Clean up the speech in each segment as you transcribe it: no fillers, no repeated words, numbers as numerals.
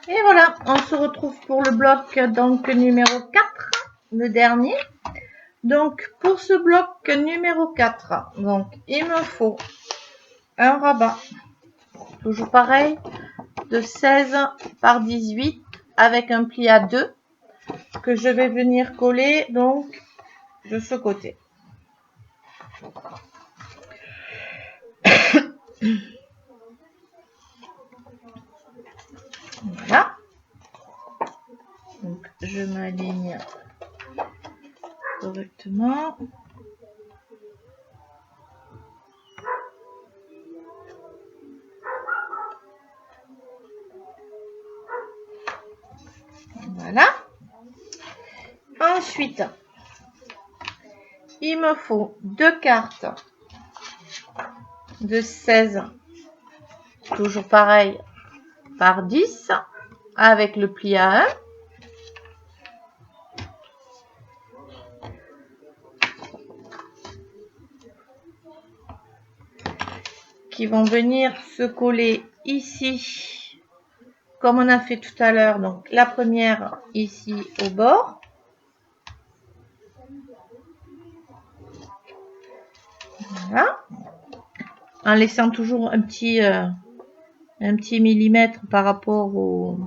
Et voilà, on se retrouve pour le bloc donc numéro 4, le dernier. Donc pour ce bloc numéro 4, donc il me faut un rabat, toujours pareil, de 16 par 18 avec un pli à 2 que je vais venir coller donc de ce côté. Voilà. Donc je m'aligne correctement. Voilà. Ensuite, il me faut 2 cartes de 16, toujours pareil, par 10 avec le pli à 1. Qui vont venir se coller ici, comme on a fait tout à l'heure. Donc la première ici au bord. Voilà. En laissant toujours un petit millimètre par rapport au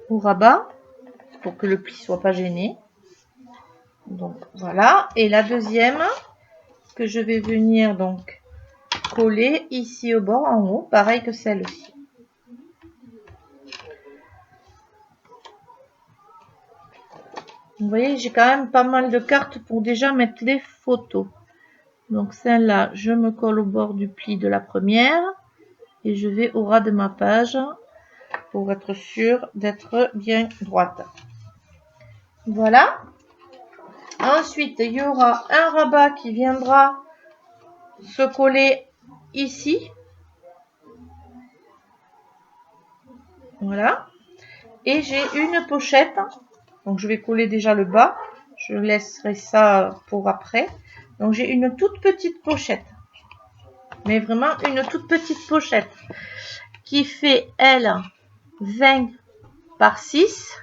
rabat pour que le pli soit pas gêné. Donc voilà. Et la deuxième que je vais venir donc coller ici au bord en haut, pareil que celle-ci. Vous voyez, j'ai quand même pas mal de cartes pour déjà mettre les photos. Donc celle-là, je me colle au bord du pli de la première et je vais au ras de ma page pour être sûre d'être bien droite. Voilà. Ensuite, il y aura un rabat qui viendra se coller ici. Voilà. Et j'ai une pochette. Donc je vais coller déjà le bas. Je laisserai ça pour après. Donc j'ai une toute petite pochette. Mais vraiment une toute petite pochette. Qui fait, elle, 20 par 6.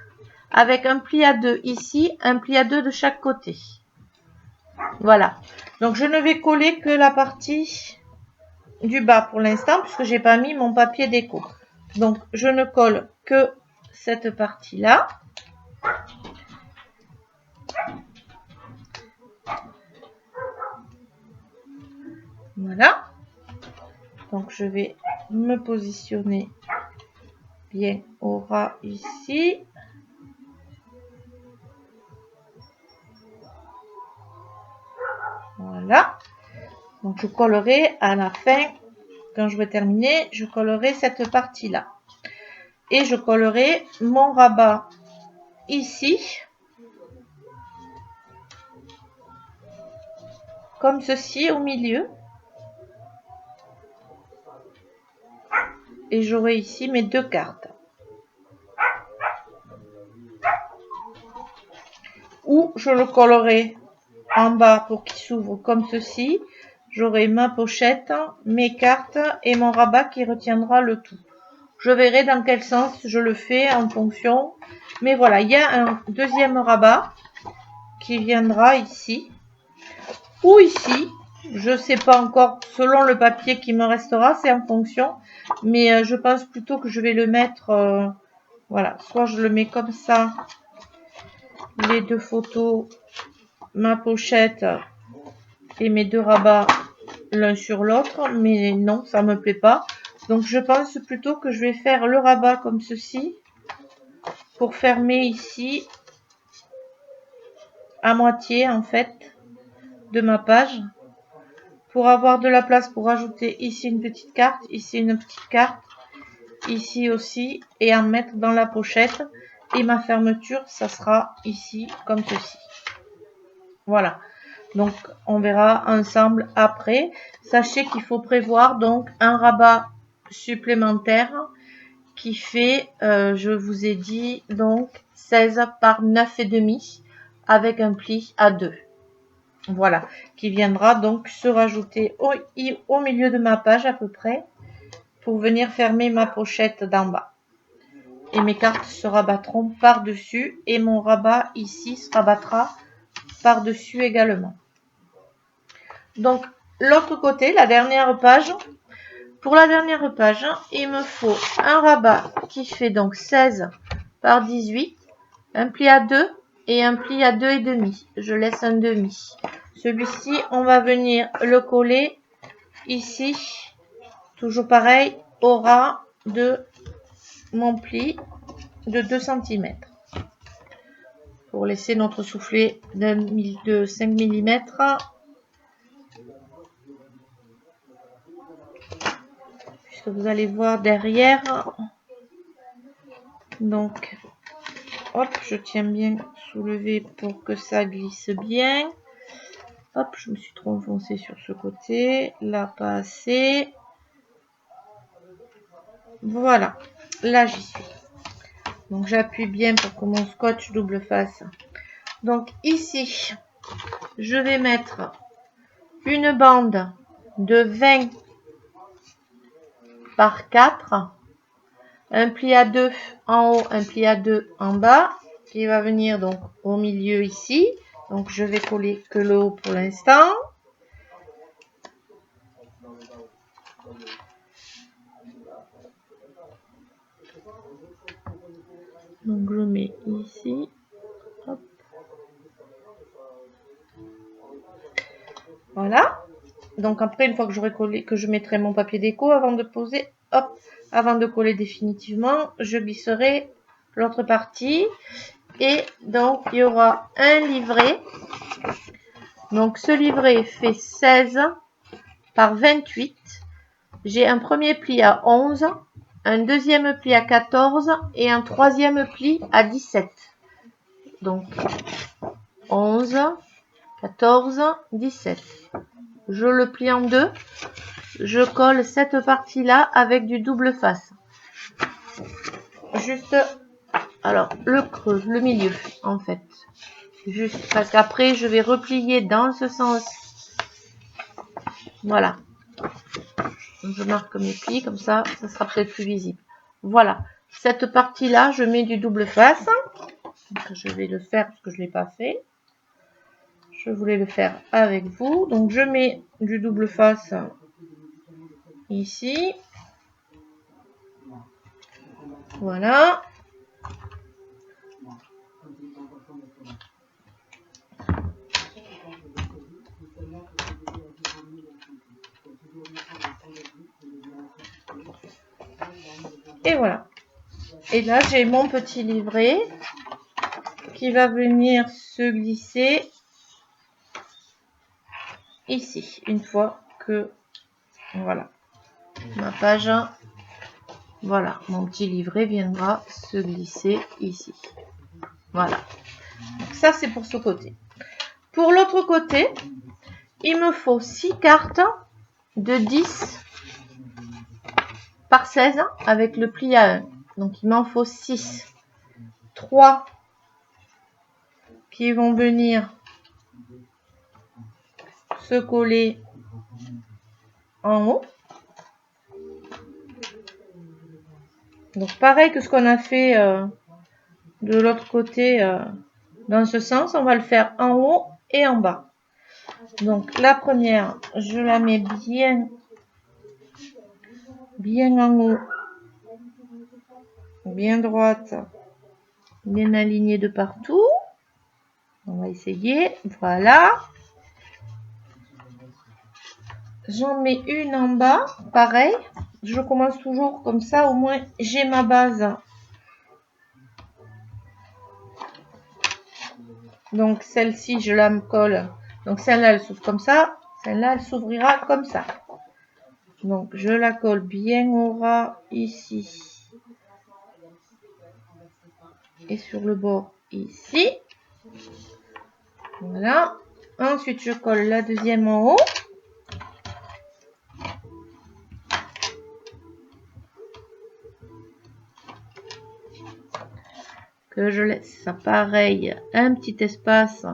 Avec un pli à 2 ici, un pli à 2 de chaque côté. Voilà. Donc je ne vais coller que la partie du bas pour l'instant, puisque j'ai pas mis mon papier déco. Donc je ne colle que cette partie-là. Voilà. Donc je vais me positionner bien au ras ici. Voilà. Donc je collerai à la fin, quand je vais terminer, je collerai cette partie-là. Et je collerai mon rabat ici. Comme ceci au milieu. Et j'aurai ici mes 2 cartes. Ou je le collerai en bas pour qu'il s'ouvre comme ceci. J'aurai ma pochette, mes cartes et mon rabat qui retiendra le tout. Je verrai dans quel sens je le fais en fonction. Mais voilà, il y a un deuxième rabat qui viendra ici. Ou ici. Je ne sais pas encore, selon le papier qui me restera, c'est en fonction. Mais je pense plutôt que je vais le mettre... voilà, soit je le mets comme ça. Les 2 photos, ma pochette et mes 2 rabats l'un sur l'autre, mais non, ça me plaît pas. Donc je pense plutôt que je vais faire le rabat comme ceci pour fermer ici à moitié en fait de ma page, pour avoir de la place pour ajouter ici une petite carte, ici une petite carte, ici aussi, et en mettre dans la pochette. Et ma fermeture, ça sera ici comme ceci. Voilà. Donc on verra ensemble après. Sachez qu'il faut prévoir donc un rabat supplémentaire qui fait, je vous ai dit, donc 16 par 9,5 avec un pli à 2. Voilà, qui viendra donc se rajouter au milieu de ma page à peu près pour venir fermer ma pochette d'en bas. Et mes cartes se rabattront par-dessus et mon rabat ici se rabattra par-dessus également. Donc, l'autre côté, la dernière page. Pour la dernière page, il me faut un rabat qui fait donc 16 par 18, un pli à 2 et un pli à 2,5. Je laisse un demi. Celui-ci, on va venir le coller ici, toujours pareil, au ras de mon pli de 2 cm. Pour laisser notre soufflet de 5 mm. Puisque vous allez voir derrière. Donc, hop, je tiens bien soulevé pour que ça glisse bien. Hop, je me suis trop enfoncée sur ce côté. Là, pas assez. Voilà, là j'y suis. Donc j'appuie bien pour que mon scotch double face. Donc ici, je vais mettre une bande de 20 par 4. Un pli à 2 en haut, un pli à 2 en bas. Qui va venir donc au milieu ici. Donc je vais coller que le haut pour l'instant. Donc je mets ici. Hop. Voilà. Donc après, une fois que j'aurai collé, que je mettrai mon papier déco avant de poser, hop, avant de coller définitivement, je glisserai l'autre partie. Et donc il y aura un livret. Donc ce livret fait 16 par 28. J'ai un premier pli à 11, un deuxième pli à 14 et un troisième pli à 17. Donc 11, 14, 17. Je le plie en deux. Je colle cette partie-là avec du double face. Juste, alors, le creux, le milieu, en fait. Juste parce qu'après, je vais replier dans ce sens. Voilà. Je marque mes plis, comme ça, ça sera peut-être plus visible. Voilà. Cette partie-là, je mets du double face. Donc, je vais le faire parce que je ne l'ai pas fait. Je voulais le faire avec vous. Donc, je mets du double face ici. Voilà. Et voilà. Et là, j'ai mon petit livret qui va venir se glisser ici. Une fois que, voilà, ma page, voilà, mon petit livret viendra se glisser ici. Voilà. Donc ça, c'est pour ce côté. Pour l'autre côté, il me faut 6 cartes de 10 par 16 avec le pli à 1. Donc, il m'en faut 6. 3 qui vont venir se coller en haut. Donc, pareil que ce qu'on a fait de l'autre côté dans ce sens, on va le faire en haut et en bas. Donc, la première, je la mets bien en haut, bien droite, bien alignée de partout. On va essayer. Voilà. J'en mets une en bas. Pareil. Je commence toujours comme ça. Au moins, j'ai ma base. Donc, celle-ci, je la colle. Donc, celle-là, elle s'ouvre comme ça. Celle-là, elle s'ouvrira comme ça. Donc, je la colle bien au ras ici. Et sur le bord ici. Voilà. Ensuite, je colle la deuxième en haut. Que je laisse ça pareil, un petit espace.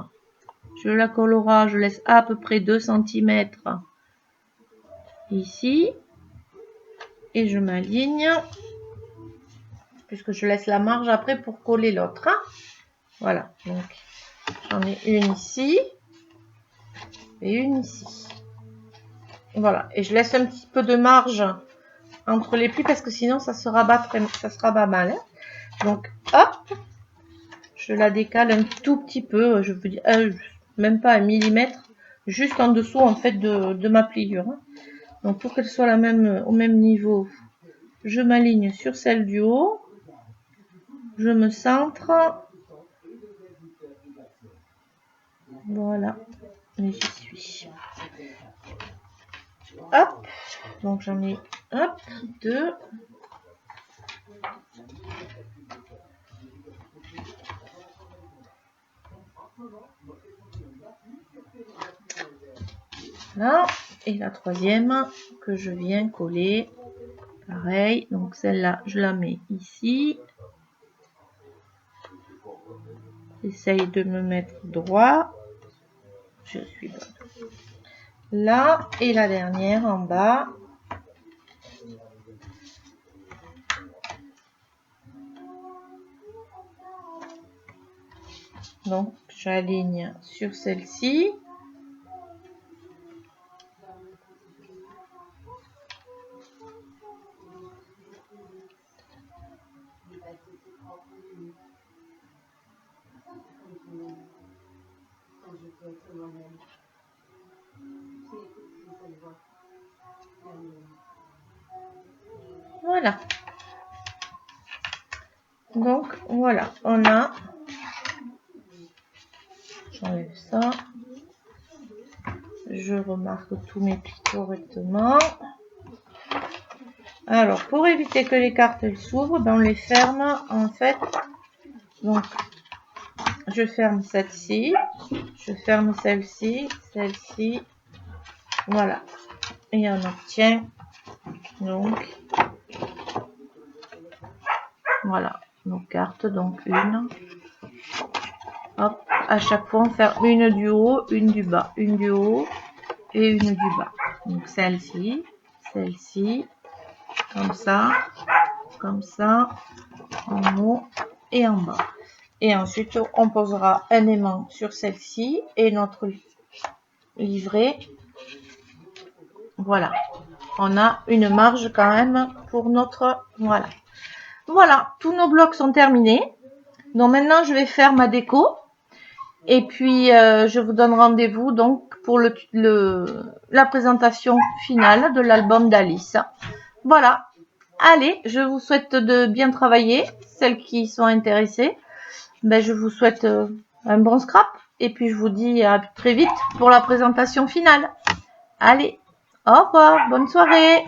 Je la colle au ras, je laisse à peu près 2 cm ici. et je m'aligne, puisque je laisse la marge après pour coller l'autre. Hein. Voilà, donc j'en ai une ici et une ici. Voilà, et je laisse un petit peu de marge entre les plis parce que sinon ça se rabat mal. Hein. Donc hop, je la décale un tout petit peu, je veux dire même pas 1 millimètre, juste en dessous en fait de ma pliure. Hein. Donc pour qu'elle soit au même niveau, je m'aligne sur celle du haut, je me centre, voilà, et j'y suis. Hop, donc j'en ai hop, 2. Là, et la troisième que je viens coller, pareil, donc celle-là, je la mets ici. J'essaye de me mettre droit. Je suis bonne. Là, et la dernière en bas. Donc, j'aligne sur celle-ci. Voilà. Donc, voilà, on a... J'enlève ça. Je remarque tous mes plis correctement. Alors, pour éviter que les cartes s'ouvrent, ben on les ferme en fait. Donc, je ferme celle-ci, je ferme celle-ci, celle-ci. Voilà. Et on obtient donc, voilà, nos cartes. Donc, une. Hop, à chaque fois, on fait une du haut, une du bas, une du haut et une du bas. Donc, celle-ci, celle-ci, comme ça, en haut et en bas. Et ensuite, on posera un aimant sur celle-ci et notre livret. Voilà. On a une marge quand même pour notre... Voilà. Voilà, tous nos blocs sont terminés. Donc maintenant, je vais faire ma déco. Et puis, je vous donne rendez-vous donc pour la présentation finale de l'album d'Alice. Voilà. Allez, je vous souhaite de bien travailler. Celles qui sont intéressées, ben, je vous souhaite un bon scrap. Et puis, je vous dis à très vite pour la présentation finale. Allez, au revoir, bonne soirée.